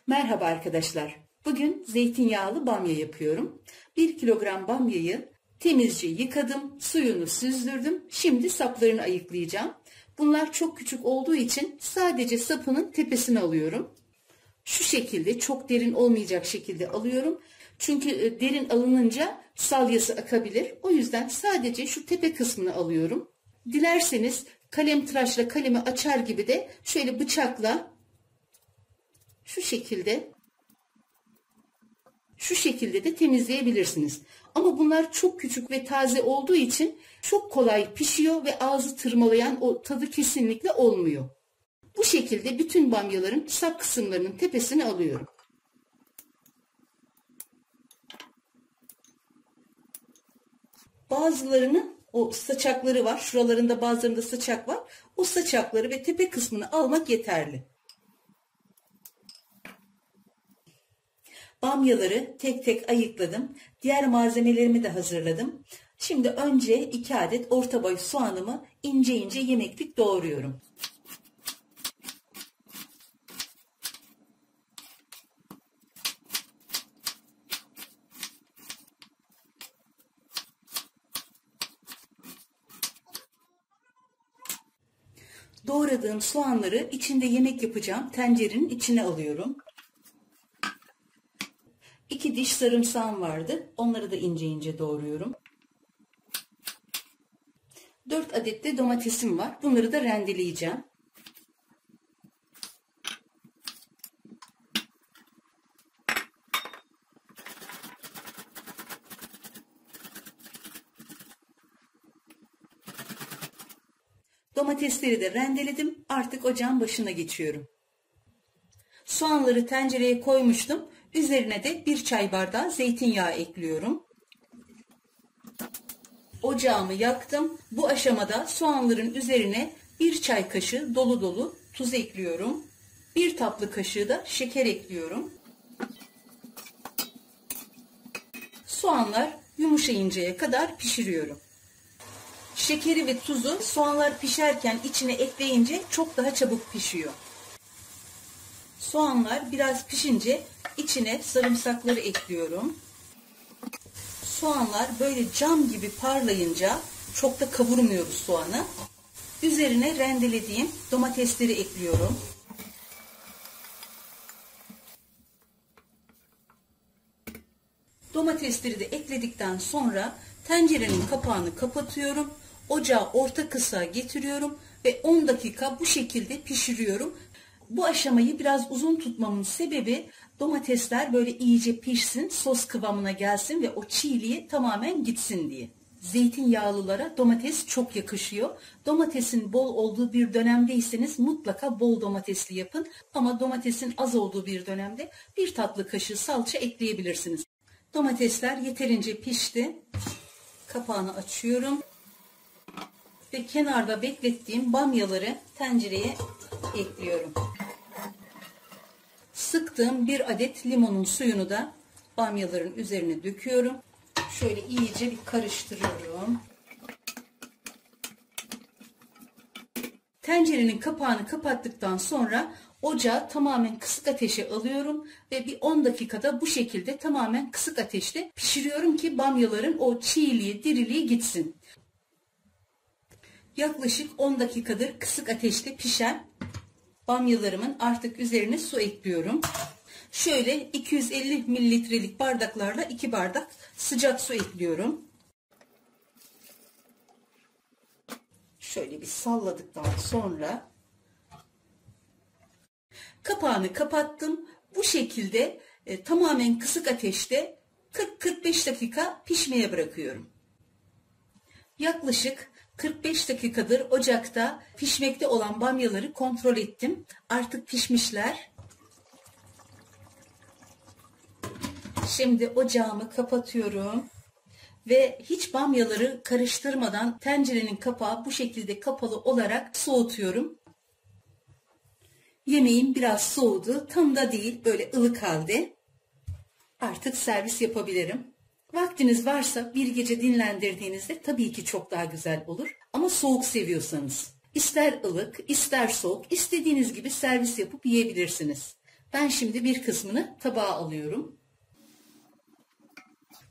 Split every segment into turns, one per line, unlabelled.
Merhaba arkadaşlar. Bugün zeytinyağlı bamya yapıyorum. 1 kilogram bamyayı temizce yıkadım, suyunu süzdürdüm. Şimdi saplarını ayıklayacağım. Bunlar çok küçük olduğu için sadece sapının tepesini alıyorum. Şu şekilde çok derin olmayacak şekilde alıyorum. Çünkü derin alınınca salyası akabilir. O yüzden sadece şu tepe kısmını alıyorum. Dilerseniz kalem tıraşla kalemi açar gibi de şöyle bıçakla şu şekilde de temizleyebilirsiniz. Ama bunlar çok küçük ve taze olduğu için çok kolay pişiyor ve ağzı tırmalayan o tadı kesinlikle olmuyor. Bu şekilde bütün bamyaların sap kısımlarının tepesini alıyorum. Bazılarının o saçakları var. Şuralarında bazılarında saçak var. O saçakları ve tepe kısmını almak yeterli. Bamyaları tek tek ayıkladım. Diğer malzemelerimi de hazırladım. Şimdi önce 2 adet orta boy soğanımı ince ince yemeklik doğruyorum. Doğradığım soğanları içinde yemek yapacağım tencerenin içine alıyorum. 2 diş sarımsağım vardı. Onları da ince ince doğruyorum. 4 adet de domatesim var. Bunları da rendeleyeceğim. Domatesleri de rendeledim. Artık ocağın başına geçiyorum. Soğanları tencereye koymuştum. Üzerine de 1 çay bardağı zeytinyağı ekliyorum. Ocağımı yaktım. Bu aşamada soğanların üzerine 1 çay kaşığı dolu dolu tuz ekliyorum. 1 tatlı kaşığı da şeker ekliyorum. Soğanlar yumuşayıncaya kadar pişiriyorum. Şekeri ve tuzu soğanlar pişerken içine ekleyince çok daha çabuk pişiyor. Soğanlar biraz pişince içine sarımsakları ekliyorum. Soğanlar böyle cam gibi parlayınca çok da kavurmuyoruz soğanı. Üzerine rendelediğim domatesleri ekliyorum. Domatesleri de ekledikten sonra tencerenin kapağını kapatıyorum. Ocağı orta kısığa getiriyorum ve 10 dakika bu şekilde pişiriyorum. Bu aşamayı biraz uzun tutmamın sebebi domatesler böyle iyice pişsin, sos kıvamına gelsin ve o çiğliği tamamen gitsin diye. Zeytinyağlılara domates çok yakışıyor. Domatesin bol olduğu bir dönemdeyseniz mutlaka bol domatesli yapın. Ama domatesin az olduğu bir dönemde 1 tatlı kaşığı salça ekleyebilirsiniz. Domatesler yeterince pişti. Kapağını açıyorum. Ve kenarda beklettiğim bamyaları tencereye ekliyorum. Sıktığım 1 adet limonun suyunu da bamyaların üzerine döküyorum. Şöyle iyice bir karıştırıyorum. Tencerenin kapağını kapattıktan sonra ocağı tamamen kısık ateşe alıyorum ve bir 10 dakikada bu şekilde tamamen kısık ateşte pişiriyorum ki bamyaların o çiğliği, diriliği gitsin. Yaklaşık 10 dakikadır kısık ateşte pişen bamyalarımın artık üzerine su ekliyorum. Şöyle 250 mililitrelik bardaklarla 2 bardak sıcak su ekliyorum. Şöyle bir salladıktan sonra kapağını kapattım. Bu şekilde tamamen kısık ateşte 40-45 dakika pişmeye bırakıyorum. Yaklaşık 45 dakikadır ocakta pişmekte olan bamyaları kontrol ettim. Artık pişmişler. Şimdi ocağımı kapatıyorum. Ve hiç bamyaları karıştırmadan tencerenin kapağı bu şekilde kapalı olarak soğutuyorum. Yemeğim biraz soğudu. Tam da değil, böyle ılık halde. Artık servis yapabilirim. Vaktiniz varsa bir gece dinlendirdiğinizde tabii ki çok daha güzel olur. Ama soğuk seviyorsanız. İster ılık, ister soğuk, istediğiniz gibi servis yapıp yiyebilirsiniz. Ben şimdi bir kısmını tabağa alıyorum.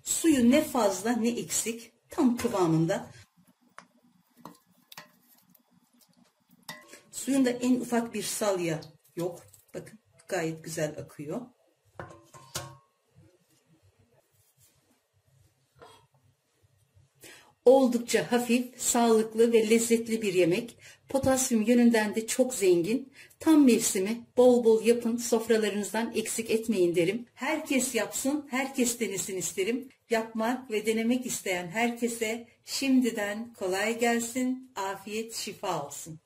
Suyu ne fazla ne eksik, tam kıvamında. Suyunda en ufak bir salya yok. Bakın gayet güzel akıyor. Oldukça hafif, sağlıklı ve lezzetli bir yemek. Potasyum yönünden de çok zengin. Tam mevsimi, bol bol yapın, sofralarınızdan eksik etmeyin derim. Herkes yapsın, herkes denesin isterim. Yapmak ve denemek isteyen herkese şimdiden kolay gelsin, afiyet şifa olsun.